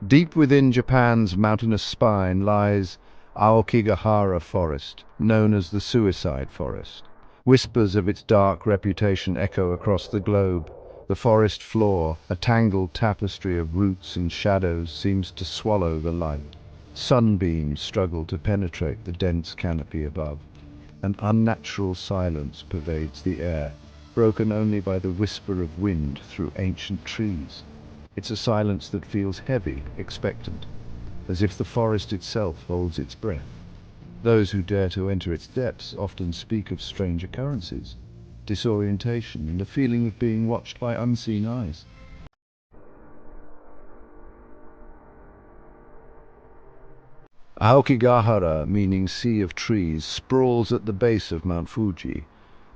Deep within Japan's mountainous spine lies Aokigahara Forest, known as the Suicide Forest. Whispers of its dark reputation echo across the globe. The forest floor, a tangled tapestry of roots and shadows, seems to swallow the light. Sunbeams struggle to penetrate the dense canopy above. An unnatural silence pervades the air, broken only by the whisper of wind through ancient trees. It's a silence that feels heavy, expectant, as if the forest itself holds its breath. Those who dare to enter its depths often speak of strange occurrences, disorientation, and a feeling of being watched by unseen eyes. Aokigahara, meaning Sea of Trees, sprawls at the base of Mount Fuji.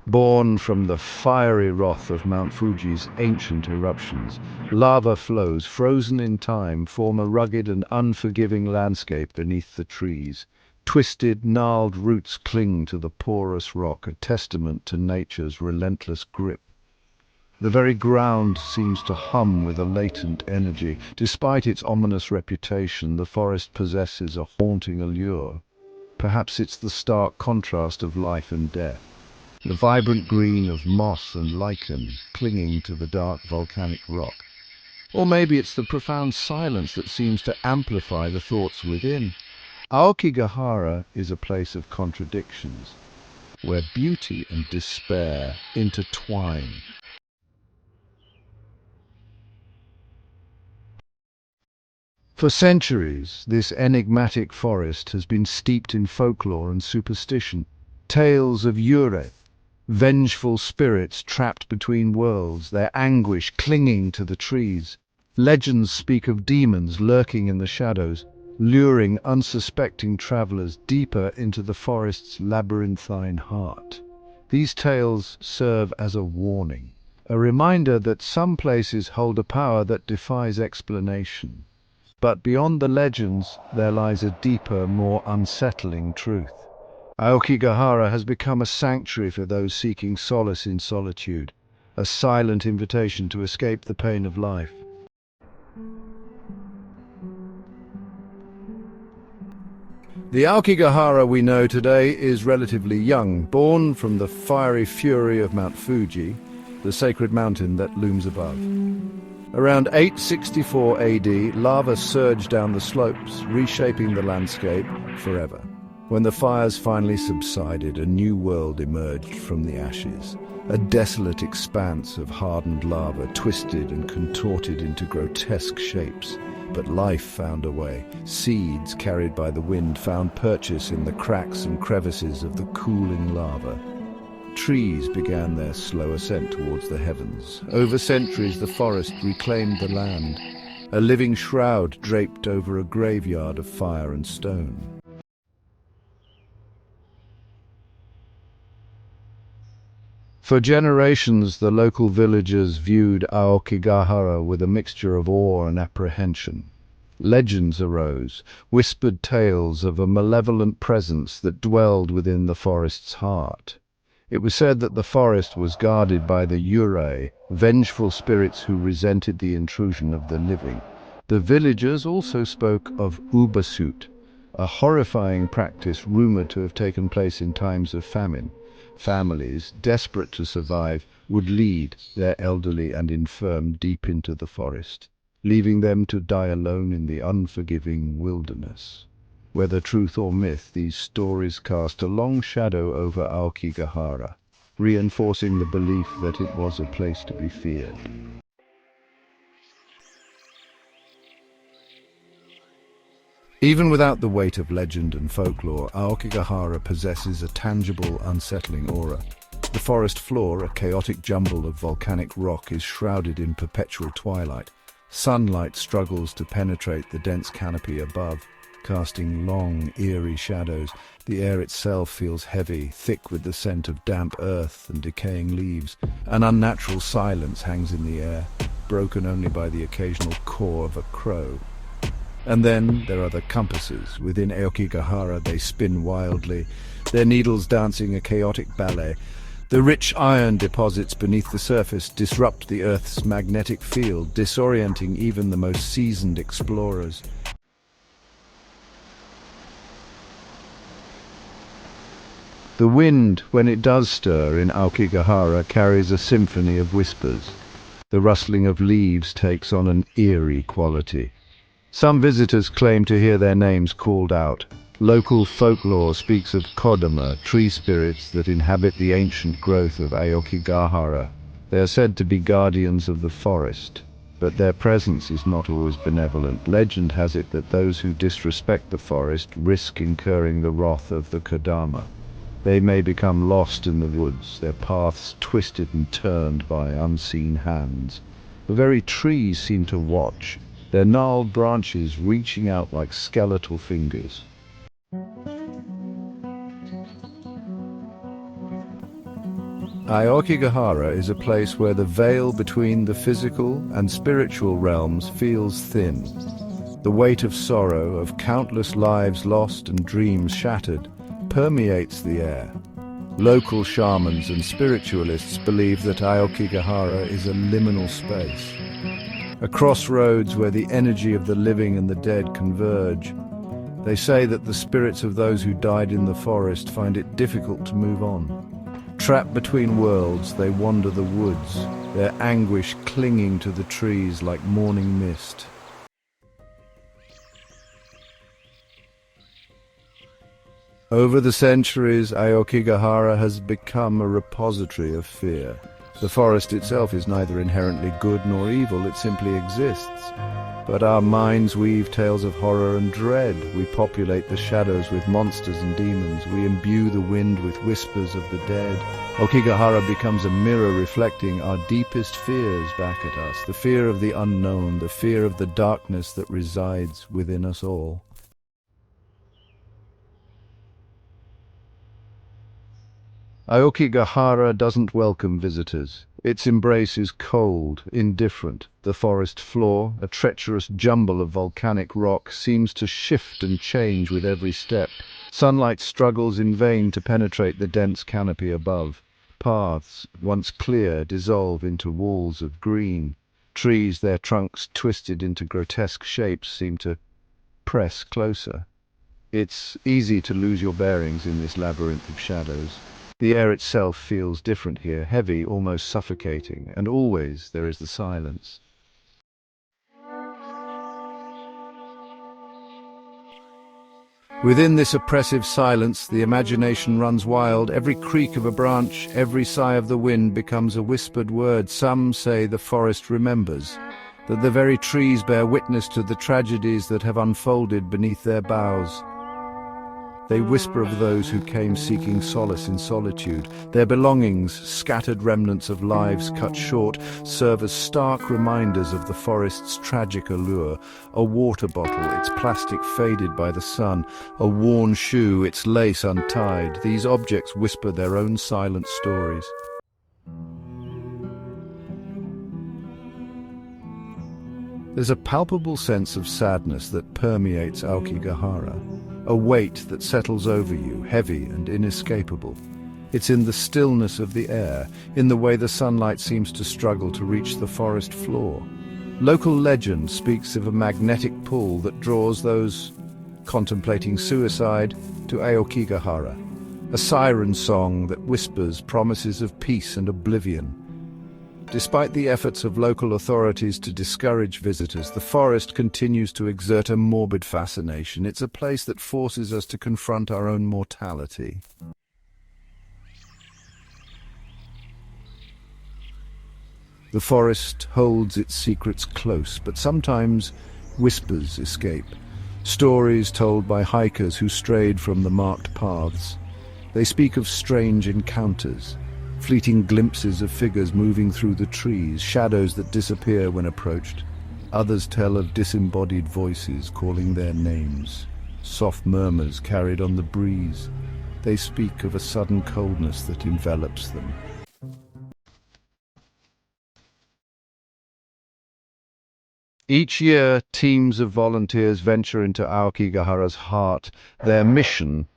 Born from the fiery wrath of Mount Fuji's ancient eruptions, lava flows frozen in time form a rugged and unforgiving landscape beneath the trees. Twisted, gnarled roots cling to the porous rock, a testament to nature's relentless grip. The very ground seems to hum with a latent energy. Despite its ominous reputation, the forest possesses a haunting allure. Perhaps it's the stark contrast of life and death. The vibrant green of moss and lichen clinging to the dark volcanic rock. Or maybe it's the profound silence that seems to amplify the thoughts within. Aokigahara is a place of contradictions, where beauty and despair intertwine. For centuries, this enigmatic forest has been steeped in folklore and superstition. Tales of yurei, vengeful spirits trapped between worlds, their anguish clinging to the trees. Legends speak of demons lurking in the shadows, luring unsuspecting travelers deeper into the forest's labyrinthine heart. These tales serve as a warning, a reminder that some places hold a power that defies explanation. But beyond the legends, there lies a deeper, more unsettling truth. Aokigahara has become a sanctuary for those seeking solace in solitude, a silent invitation to escape the pain of life. The Aokigahara we know today is relatively young, born from the fiery fury of Mount Fuji, the sacred mountain that looms above. Around 864 AD, lava surged down the slopes, reshaping the landscape forever. When the fires finally subsided, a new world emerged from the ashes. A desolate expanse of hardened lava, twisted and contorted into grotesque shapes. But life found a way. Seeds carried by the wind found purchase in the cracks and crevices of the cooling lava. Trees began their slow ascent towards the heavens. Over centuries, the forest reclaimed the land, a living shroud draped over a graveyard of fire and stone. For generations, the local villagers viewed Aokigahara with a mixture of awe and apprehension. Legends arose, whispered tales of a malevolent presence that dwelled within the forest's heart. It was said that the forest was guarded by the yurei, vengeful spirits who resented the intrusion of the living. The villagers also spoke of ubasut, a horrifying practice rumored to have taken place in times of famine. Families, desperate to survive, would lead their elderly and infirm deep into the forest, leaving them to die alone in the unforgiving wilderness. Whether truth or myth, these stories cast a long shadow over Aokigahara, reinforcing the belief that it was a place to be feared. Even without the weight of legend and folklore, Aokigahara possesses a tangible, unsettling aura. The forest floor, a chaotic jumble of volcanic rock, is shrouded in perpetual twilight. Sunlight struggles to penetrate the dense canopy above, casting long, eerie shadows. The air itself feels heavy, thick with the scent of damp earth and decaying leaves. An unnatural silence hangs in the air, broken only by the occasional caw of a crow. And then there are the compasses. Within Aokigahara they spin wildly, their needles dancing a chaotic ballet. The rich iron deposits beneath the surface disrupt the Earth's magnetic field, disorienting even the most seasoned explorers. The wind, when it does stir in Aokigahara, carries a symphony of whispers. The rustling of leaves takes on an eerie quality. Some visitors claim to hear their names called out. Local folklore speaks of Kodama, tree spirits that inhabit the ancient growth of Aokigahara. They are said to be guardians of the forest, but their presence is not always benevolent. Legend has it that those who disrespect the forest risk incurring the wrath of the Kodama. They may become lost in the woods, their paths twisted and turned by unseen hands. The very trees seem to watch, their gnarled branches reaching out like skeletal fingers. Aokigahara is a place where the veil between the physical and spiritual realms feels thin. The weight of sorrow, of countless lives lost and dreams shattered, permeates the air. Local shamans and spiritualists believe that Aokigahara is a liminal space, a crossroads where the energy of the living and the dead converge. They say that the spirits of those who died in the forest find it difficult to move on. Trapped between worlds, they wander the woods, their anguish clinging to the trees like morning mist. Over the centuries, Aokigahara has become a repository of fear. The forest itself is neither inherently good nor evil, it simply exists. But our minds weave tales of horror and dread. We populate the shadows with monsters and demons. We imbue the wind with whispers of the dead. Aokigahara becomes a mirror reflecting our deepest fears back at us. The fear of the unknown, the fear of the darkness that resides within us all. Aokigahara doesn't welcome visitors. Its embrace is cold, indifferent. The forest floor, a treacherous jumble of volcanic rock, seems to shift and change with every step. Sunlight struggles in vain to penetrate the dense canopy above. Paths, once clear, dissolve into walls of green. Trees, their trunks twisted into grotesque shapes, seem to press closer. It's easy to lose your bearings in this labyrinth of shadows. The air itself feels different here, heavy, almost suffocating, and always there is the silence. Within this oppressive silence, the imagination runs wild. Every creak of a branch, every sigh of the wind becomes a whispered word. Some say the forest remembers, that the very trees bear witness to the tragedies that have unfolded beneath their boughs. They whisper of those who came seeking solace in solitude. Their belongings, scattered remnants of lives cut short, serve as stark reminders of the forest's tragic allure. A water bottle, its plastic faded by the sun. A worn shoe, its lace untied. These objects whisper their own silent stories. There's a palpable sense of sadness that permeates Aokigahara. A weight that settles over you, heavy and inescapable. It's in the stillness of the air, in the way the sunlight seems to struggle to reach the forest floor. Local legend speaks of a magnetic pull that draws those contemplating suicide to Aokigahara, a siren song that whispers promises of peace and oblivion. Despite the efforts of local authorities to discourage visitors, the forest continues to exert a morbid fascination. It's a place that forces us to confront our own mortality. The forest holds its secrets close, but sometimes whispers escape. Stories told by hikers who strayed from the marked paths. They speak of strange encounters, fleeting glimpses of figures moving through the trees, shadows that disappear when approached. Others tell of disembodied voices calling their names, soft murmurs carried on the breeze. They speak of a sudden coldness that envelops them. Each year, teams of volunteers venture into Aokigahara's heart, their mission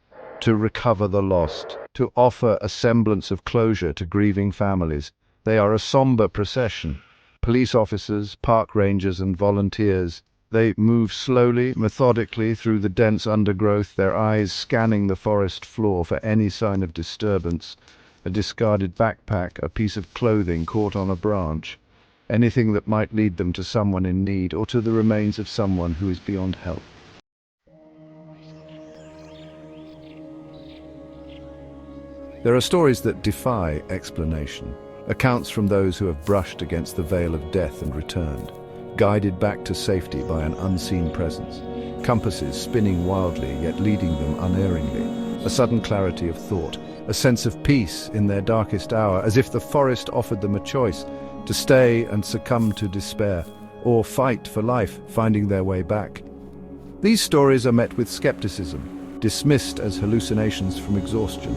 to recover the lost, to offer a semblance of closure to grieving families. They are a somber procession. Police officers, park rangers, and volunteers. They move slowly, methodically through the dense undergrowth, their eyes scanning the forest floor for any sign of disturbance. A discarded backpack, a piece of clothing caught on a branch. Anything that might lead them to someone in need or to the remains of someone who is beyond help. There are stories that defy explanation, accounts from those who have brushed against the veil of death and returned, guided back to safety by an unseen presence, compasses spinning wildly yet leading them unerringly, a sudden clarity of thought, a sense of peace in their darkest hour, as if the forest offered them a choice, to stay and succumb to despair, or fight for life, finding their way back. These stories are met with skepticism, dismissed as hallucinations from exhaustion.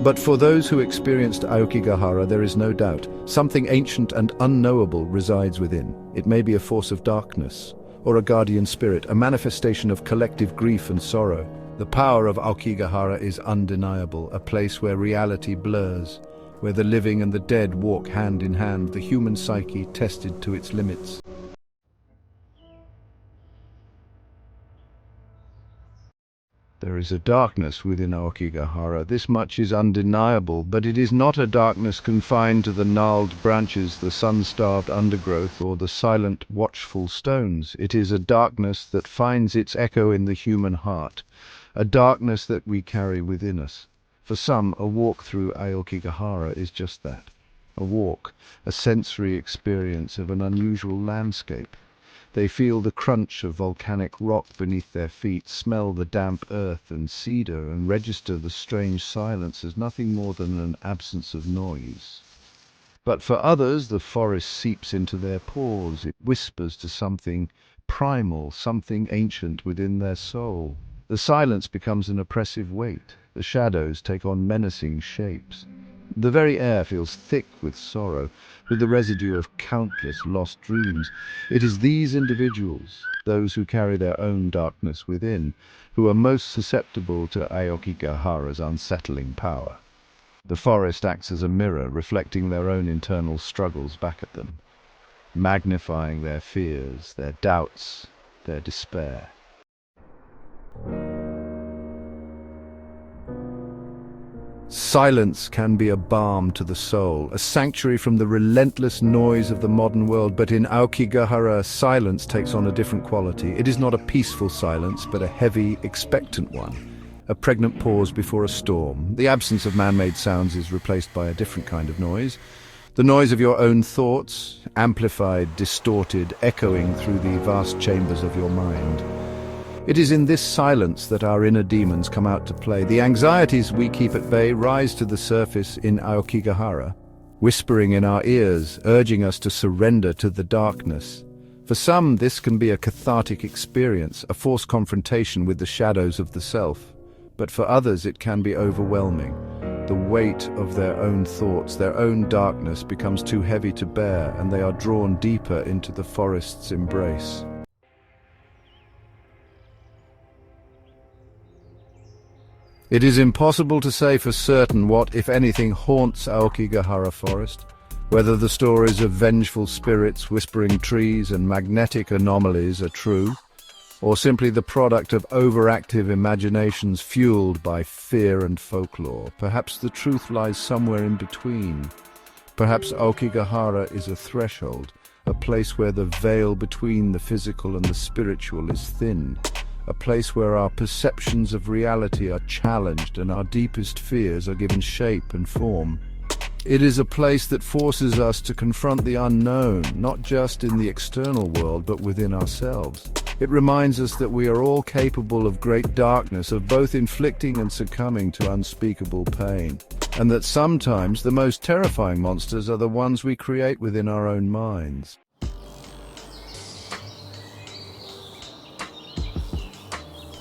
But for those who experienced Aokigahara, there is no doubt. Something ancient and unknowable resides within. It may be a force of darkness, or a guardian spirit, a manifestation of collective grief and sorrow. The power of Aokigahara is undeniable, a place where reality blurs, where the living and the dead walk hand in hand, the human psyche tested to its limits. There is a darkness within Aokigahara. This much is undeniable, but it is not a darkness confined to the gnarled branches, the sun-starved undergrowth, or the silent, watchful stones. It is a darkness that finds its echo in the human heart, a darkness that we carry within us. For some, a walk through Aokigahara is just that, a walk, a sensory experience of an unusual landscape. They feel the crunch of volcanic rock beneath their feet, smell the damp earth and cedar, and register the strange silence as nothing more than an absence of noise. But for others, the forest seeps into their pores. It whispers to something primal, something ancient within their soul. The silence becomes an oppressive weight. The shadows take on menacing shapes. The very air feels thick with sorrow, with the residue of countless lost dreams. It is these individuals, those who carry their own darkness within, who are most susceptible to Aokigahara's unsettling power. The forest acts as a mirror, reflecting their own internal struggles back at them, magnifying their fears, their doubts, their despair. Silence can be a balm to the soul, a sanctuary from the relentless noise of the modern world, but in Aokigahara, silence takes on a different quality. It is not a peaceful silence, but a heavy, expectant one, a pregnant pause before a storm. The absence of man-made sounds is replaced by a different kind of noise, the noise of your own thoughts, amplified, distorted, echoing through the vast chambers of your mind. It is in this silence that our inner demons come out to play. The anxieties we keep at bay rise to the surface in Aokigahara, whispering in our ears, urging us to surrender to the darkness. For some, this can be a cathartic experience, a forced confrontation with the shadows of the self. But for others, it can be overwhelming. The weight of their own thoughts, their own darkness becomes too heavy to bear, and they are drawn deeper into the forest's embrace. It is impossible to say for certain what, if anything, haunts Aokigahara forest, whether the stories of vengeful spirits, whispering trees, and magnetic anomalies are true, or simply the product of overactive imaginations fueled by fear and folklore. Perhaps the truth lies somewhere in between. Perhaps Aokigahara is a threshold, a place where the veil between the physical and the spiritual is thin. A place where our perceptions of reality are challenged and our deepest fears are given shape and form. It is a place that forces us to confront the unknown, not just in the external world, but within ourselves. It reminds us that we are all capable of great darkness, of both inflicting and succumbing to unspeakable pain, and that sometimes the most terrifying monsters are the ones we create within our own minds.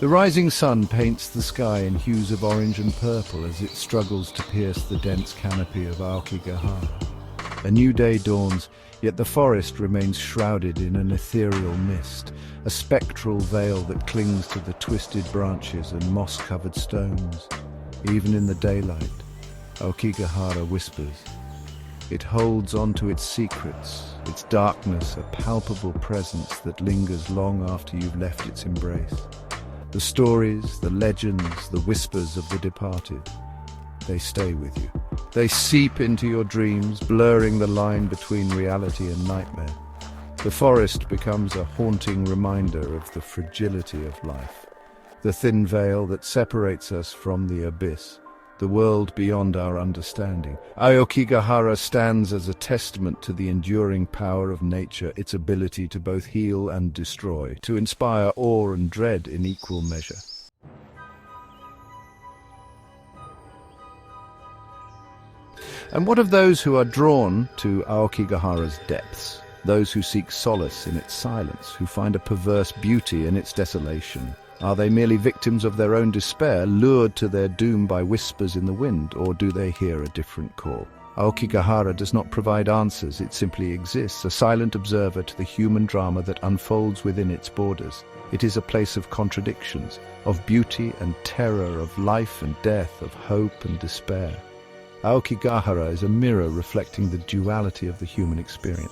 The rising sun paints the sky in hues of orange and purple as it struggles to pierce the dense canopy of Aokigahara. A new day dawns, yet the forest remains shrouded in an ethereal mist, a spectral veil that clings to the twisted branches and moss-covered stones. Even in the daylight, Aokigahara whispers. It holds on to its secrets, its darkness, a palpable presence that lingers long after you've left its embrace. The stories, the legends, the whispers of the departed, they stay with you. They seep into your dreams, blurring the line between reality and nightmare. The forest becomes a haunting reminder of the fragility of life, the thin veil that separates us from the abyss, the world beyond our understanding. Aokigahara stands as a testament to the enduring power of nature, its ability to both heal and destroy, to inspire awe and dread in equal measure. And what of those who are drawn to Aokigahara's depths? Those who seek solace in its silence, who find a perverse beauty in its desolation? Are they merely victims of their own despair, lured to their doom by whispers in the wind, or do they hear a different call? Aokigahara does not provide answers, it simply exists, a silent observer to the human drama that unfolds within its borders. It is a place of contradictions, of beauty and terror, of life and death, of hope and despair. Aokigahara is a mirror reflecting the duality of the human experience.